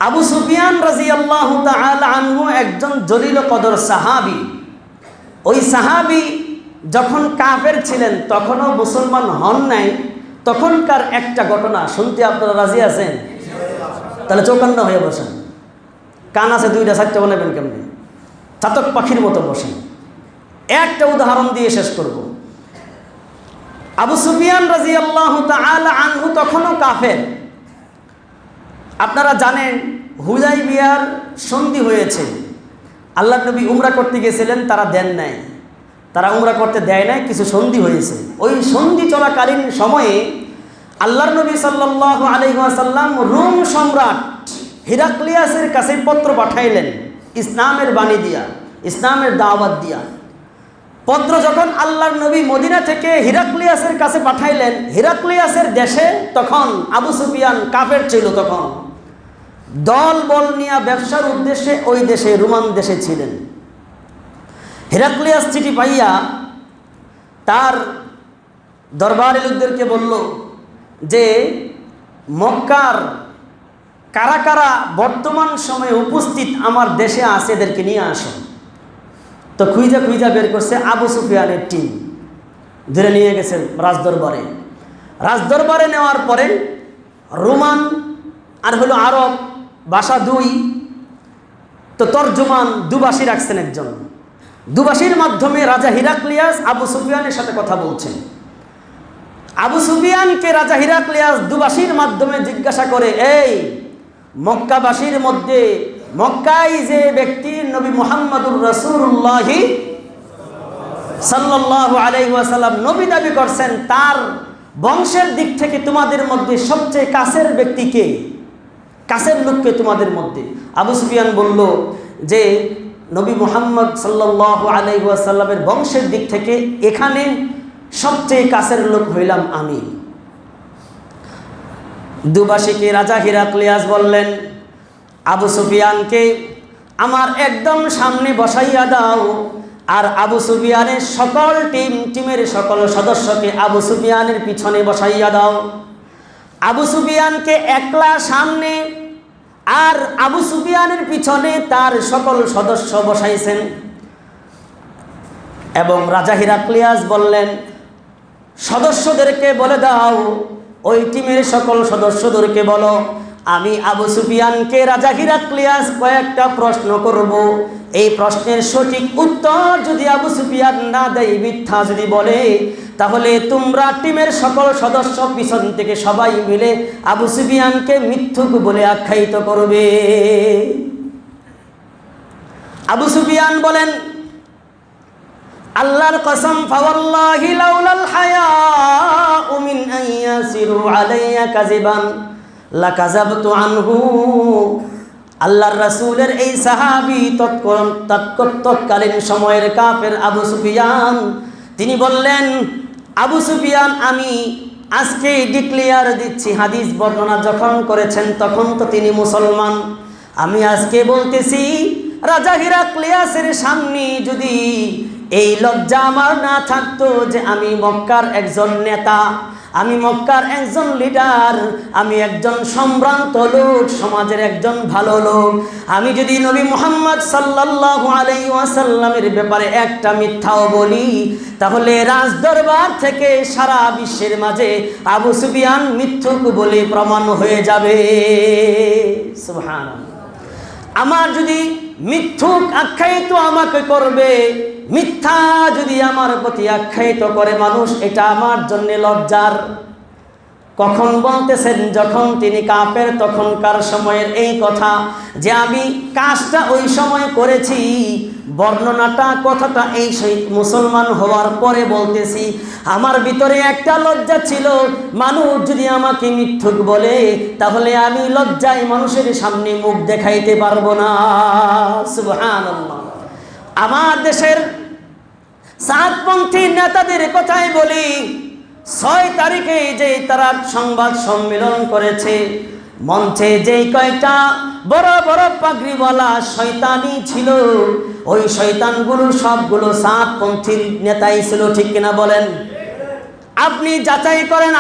আবু সুফিয়ান রাদিয়াল্লাহু তাআলা আনহু একজন জলিল কদর সাহাবী। ওই সাহাবী যখন কাফের ছিলেন, তখনও মুসলমান হন নাই। তখনকার একটা ঘটনা শুনতে আপনারা রাজি আছেন? তাহলে চৌকান্ন হয়ে বসেন। কান আছে দুইটা, চারটা বলবেন কেমনি? চাতক পাখির মতো বসেন। একটা উদাহরণ দিয়ে শেষ করব। আবু সুফিয়ান রাদিয়াল্লাহু তাআলা আনহু তখনও কাফের। আপনারা জানেন হুদাইবিয়ার সন্ধি হয়েছে। আল্লাহর নবী উমরা করতে গেছিলেন, তারা দেন নাই, তারা উমরা করতে দেয় নাই, কিছু সন্ধি হয়েছে। ওই সন্ধি চলাকালীন সময়ে আল্লাহর নবী সাল্লাল্লাহু আলাইহি ওয়াসাল্লাম রোম সম্রাট হিরাক্লিয়াসের কাছে পত্র পাঠাইলেন ইসলামের বাণী দিয়া, ইসলামের দাওয়াত দিয়া। পত্র যখন আল্লাহর নবী মদিনা থেকে হিরাক্লিয়াসের কাছে পাঠাইলেন, হিরাক্লিয়াসের দেশে তখন আবু সুফিয়ান কাফের ছিল। তখন দল বল নিয়ে ব্যবসার উদ্দেশ্যে ওই দেশে, রোমান দেশে ছিলেন। হিরাক্লিয়াস চিঠি পাইয়া তার দরবারের লোকদেরকে বলল যে মক্কার কারা কারা বর্তমান সময়ে উপস্থিত আমার দেশে আছে, এদেরকে নিয়ে আসো। তো খুঁজা খুঁজা বের করছে আবু সুফিয়ানের টিম, ধরে নিয়ে গেছেন রাজদরবারে। রাজদরবারে নেওয়ার পরে রোমান আর হলো আরব ভাষা দুই, তো তর্জমান দুভাষী রাখছেন একজন। দুভাষীর মাধ্যমে রাজা হিরাক্লিয়াস আবু সুফিয়ানের সাথে কথা বলছেন। আবু সুফিয়ানকে রাজা হিরাক্লিয়াস দুভাষীর মাধ্যমে জিজ্ঞাসা করে, এই মক্কাবাসীর মধ্যে মক্কায় যে ব্যক্তি নবী মুহাম্মদুর রাসূলুল্লাহ সাল্লাল্লাহু আলাইহি ওয়াসাল্লাম নবী দাবি করছেন, তার বংশের দিক থেকে তোমাদের মধ্যে সবচেয়ে কাছের ব্যক্তি কে, কাছের লোককে তোমাদের মধ্যে? আবু সুফিয়ান বলল যে নবী মুহাম্মদ সাল্লাল্লাহু আলাইহি ওয়াসাল্লামের বংশের দিক থেকে এখানে সবচেয়ে কাছের লোক হইলাম আমি। দুভাষীকে রাজা হিরাক্লিয়াস বললেন, আবু সুফিয়ানকে আমার একদম সামনে বসাইয়া দাও, আর আবু সুফিয়ানের সকল টিমের সকল সদস্যকে আবু সুফিয়ানের পিছনে বসাইয়া দাও। আবু সুফিয়ানকে একলা সামনে আর আবু সুফিয়ানের পিছনে তার সকল সদস্য বসাইছেন। এবং রাজা হিরাক্লিয়াস বললেন, সদস্যদেরকে বলে দাও, ওই টিমের সকল সদস্যদেরকে বলো, আমি আবু সুফিয়ানকে রাজা হিরাক্লিয়াস কয়েকটা প্রশ্ন করব। এই প্রশ্নের সঠিক উত্তর যদি আবু সুফিয়ান না দেয়, মিথ্যা যদি বলে, তাহলে তোমরা টিমের সকল সদস্য পিছন থেকে সবাই মিলে আবু সুফিয়ানকে মিথ্যুক বলে আখ্যায়িত করবে। আবু সুফিয়ান বলেন, আল্লাহর কসম, ফাওয়াল্লাহি লাউলাল হায়াউ মিন আন ইয়াসিরু আলাইয়া কাযিবান লাকাযাবতু আনহু। আল্লাহর রাসূলের এই সাহাবী তৎকালীন সময়ের কাফের আবু সুফিয়ান, তিনি বললেন, আবু সুফিয়ান আমি আজকে ডিক্লেয়ার দিচ্ছি, হাদিস বর্ণনা যখন করেছেন তখন তো তিনি মুসলমান, আমি আজকে বলতেছি রাজা হিরাক্লিয়াসের সামনে যদি এই লজ্জা আমার না থাকতো যে আমি মক্কার একজন নেতা, আমি মক্কার একজন লিডার, আমি একজন সম্ভ্রান্ত লোক, সমাজের একজন ভালো লোক, আমি যদি নবী মুহাম্মদ সাল্লাল্লাহু আলাইহি ওয়াসাল্লামের ব্যাপারে একটা মিথ্যাও বলি, তাহলে রাজদরবার থেকে সারা বিশ্বের মাঝে আবু সুফিয়ান মিথ্যুক বলে প্রমাণ হয়ে যাবে। সুবহানাল্লাহ। আমার যদি মিথ্যুক আখ্যায়িত আমাকে করবে, মিথ্যা যদি আমার প্রতি আখ্যায়িত করে মানুষ, এটা আমার জন্য লজ্জার। কখন বলতেছেন? যখন তিনি কাফের তখনকার সময়ের এই কথা, যে আমি কাজটা ওই সময় করেছি। বর্ণনাটা কথাটা এই মুসলমান হওয়ার পরে বলতেছি। আমার ভিতরে একটা লজ্জা ছিল, মানুষ যদি আমাকে মিথ্যুক বলে তাহলে আমি লজ্জায় মানুষের সামনে মুখ দেখাইতে পারবো না। সুবহানাল্লাহ। আমার দেশের সাতপন্থী নেতাদের কথাই বলি, 6 তারিখে যে তারা সংবাদ সম্মেলন করেছে, মঞ্চে যে কয়টা বড় বড় পাগড়িওয়ালা শয়তানি ছিল, ওই শয়তানগুলো সবগুলো সাতপন্থীর নেতাই ছিল, ঠিক কিনা বলেন? আপনি যাচাই করেন,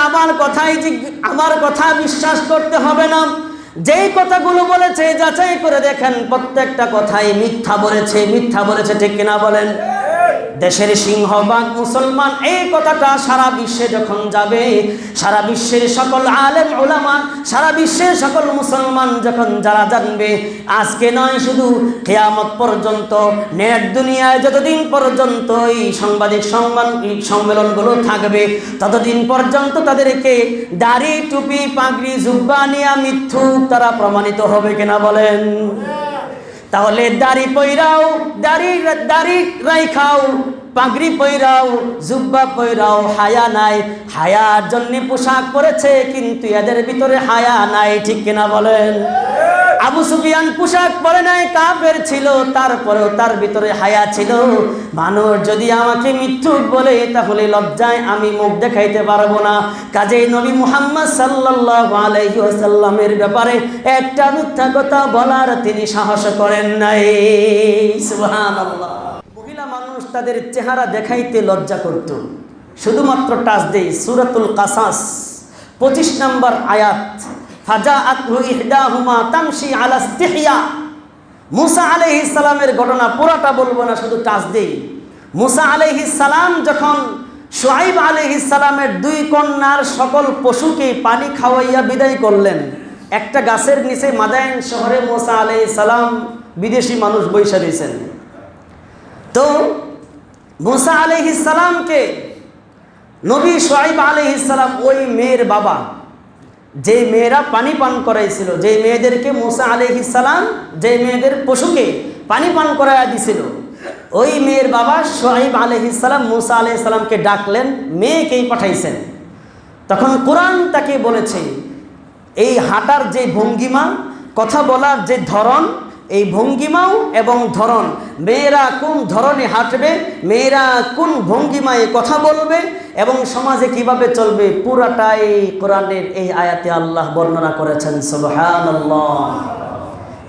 আমার কথা বিশ্বাস করতে হবে না। যেই কথাগুলো বলেছে যাচাই করে দেখেন প্রত্যেকটা কথাই মিথ্যা বলেছে, ঠিক কিনা বলেন? দেশের সিংহভাগ মুসলমান এই কথাটা সারা বিশ্বে যখন যাবে, সারা বিশ্বের সকল আলেম উলামা, সারা বিশ্বের সকল মুসলমান যখন যারা জানবে, আজকে নয় শুধু কিয়ামত পর্যন্ত, নেট দুনিয়ায় যতদিন পর্যন্ত এই সাংবাদিক সম্মেলনগুলো থাকবে ততদিন পর্যন্ত তাদেরকে দাড়ি টুপি পাগড়ি জুব্বা নিয়া মিথ্যুক তারা প্রমাণিত হবে কিনা বলেন? তাহলে দাড়ি পইরাও, দাড়ি রাইখাও, পাগড়ি পইরাও, জুব্বা পইরাও, হায়া নাই, হায়ার জন্য পোশাক পরেছে কিন্তু এদের ভিতরে হায়া নাই, ঠিক কিনা বলেন? আবু সুফিয়ান পোশাক পরে নাই, কাফের ছিল, তারপরেও তার ভিতরে হায়া ছিল। মানুষ যদি আমাকে মিথ্যুক বলে তাহলে লজ্জায় আমি মুখ দেখাইতে পারবো না। কাজেই নবী মুহাম্মদ সাল্লাল্লাহু আলাইহি ওয়াসাল্লামের ব্যাপারে একটা মিথ্যা কথা বলার তিনি সাহস করেন নাই। সুবহানাল্লাহ। মহিলা মানুষ তাদের চেহারা দেখাইতে লজ্জা করত, শুধুমাত্র টাচ দেই। সূরাতুল কাসাস 25 নম্বর আয়াত, ফাজাআতহু ইহদাহুমা তামশি আলা ইস্তিহয়া। মুসা আলাইহিস সালামের ঘটনা পুরোটা বলবো না, শুধু টাচ দেই। মুসা আলাইহিস সালাম যখন শুআইব আলাইহিস সালামের 2 কন্যার সকল পশুকে পানি খাওয়াইয়া বিদায় করলেন, একটা গাছের নিচে মাদায়েন শহরে মুসা আলাইহিস সালাম বিদেশি মানুষ বৈশা রয়েছেন। তো মুসা আলাইহিস সালামকে নবী শুআইব আলাইহিস সালাম ওই মেয়ের বাবা, যে মেয়েরা পানি পান করাইছিল, যে মেয়েদেরকে মুসা আলাইহিস সালাম যে মেয়েদের পশুকে পানি পান করাইয়া দিছিল, ওই মেয়ের বাবা শুআইব আলাইহিস সালাম মুসা আলাইহিস সালামকে ডাকলেন, মেয়েকেই পাঠাইছেন। তখন কোরআন তাকে বলেছে এই হাঁটার যে ভঙ্গিমা, কথা বলার যে ধরন, এই ভঙ্গিমাও এবং ধরন, মেয়েরা কোন ধরনে হাঁটবে, মেয়েরা কোন ভঙ্গিমায় কথা বলবে এবং সমাজে কিভাবে চলবে, পুরাটাই কোরআনের এই আয়াতে আল্লাহ বর্ণনা করেছেন। সুবহানাল্লাহ।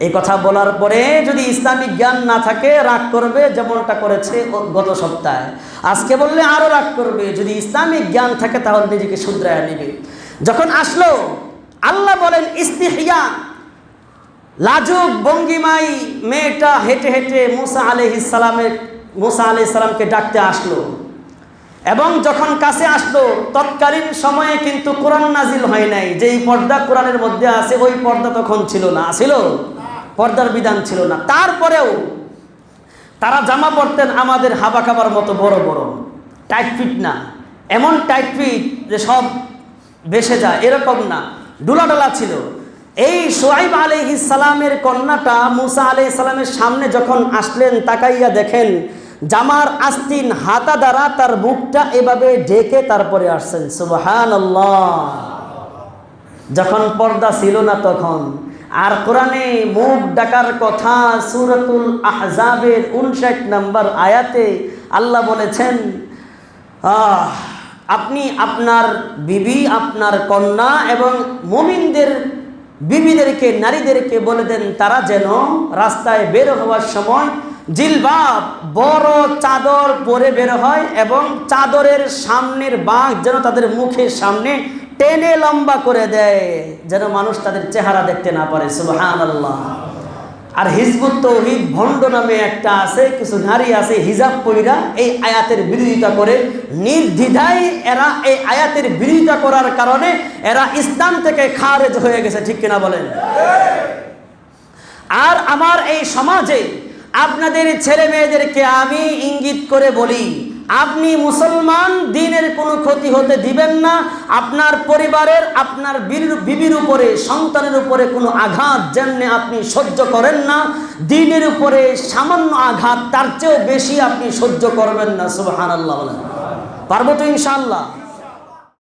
এই কথা বলার পরে যদি ইসলামিক জ্ঞান না থাকে রাগ করবে, যেমনটা করেছে গত সপ্তাহে। আজকে বললে আরো রাগ করবে। যদি ইসলামিক জ্ঞান থাকে তাহলে নিজেকে শুধরায়া নেবে। যখন আসলো আল্লাহ বলেন ইস্তিহয়া, লাজুক ভঙ্গিমাই মেয়েটা হেঁটে হেঁটে মুসা আলাইহিস সালামকে ডাকতে আসলো। এবং যখন কাছে আসলো, তৎকালীন সময়ে কিন্তু কোরআন নাজিল হয় নাই। যেই পর্দা কোরআনের মধ্যে আছে ওই পর্দা তখন ছিল না, ছিল পর্দার বিধান ছিল না। তারপরেও তারা জামা পরতেন আমাদের হাবা খাবার মতো বড় বড়, টাইট ফিট না, এমন টাইট ফিট যে সব বেসে যায় এরকম না, ডোলা ডোলা ছিল। এই শুআইব আলাইহিস সালামের কন্যাটা মুসা আলাইহিস সালামের সামনে যখন আসলেন, তাকাইয়া দেখেন জামার আস্তিন হাতা দ্বারা তার মুখটা এভাবে ঢেকে তারপরে আসছেন। সুবহানাল্লাহ। যখন পর্দা ছিল না তখন। আর কোরআনে মুখ ডাকার কথা সূরাতুল আহজাবের 59 নম্বর আয়াতে আল্লাহ বলেছেন, আপনি আপনার বিবি, আপনার কন্যা এবং মুমিনদের বিবিদেরকে, নারীদেরকে বলে দেন তারা যেন রাস্তায় বের হওয়ার সময় জিলবাব, বড় চাদর পরে বের হয় এবং চাদরের সামনের বাঁক যেন তাদের মুখের সামনে টেনে লম্বা করে দেয়, যেন মানুষ তাদের চেহারা দেখতে না পারে। সুবহানাল্লাহ। আর হিজবুত তৌহিদ ভণ্ড নামে একটা আছে, কিছু নারী আছে হিজাব পইরা এই আয়াতের বিরোধিতা করে, নির্দ্বিধায় এরা এই আয়াতের বিরোধিতা করার কারণে এরা ইসলাম থেকে খারেজ হয়ে গেছে, ঠিক কিনা বলেন? আর আমার এই সমাজে আপনাদের ছেলে মেয়েদেরকে আমি ইঙ্গিত করে বলি, আপনি মুসলমান, দ্বীনের কোনো ক্ষতি হতে দিবেন না। আপনার পরিবারের, আপনার বিবির উপরে, সন্তানের উপরে কোনো আঘাত যেমনি আপনি সহ্য করেন না, দ্বীনের উপরে সামান্য আঘাত তার চেয়েও বেশি আপনি সহ্য করবেন না। সুবহানাল্লাহ। পারবো তো ইনশাআল্লাহ?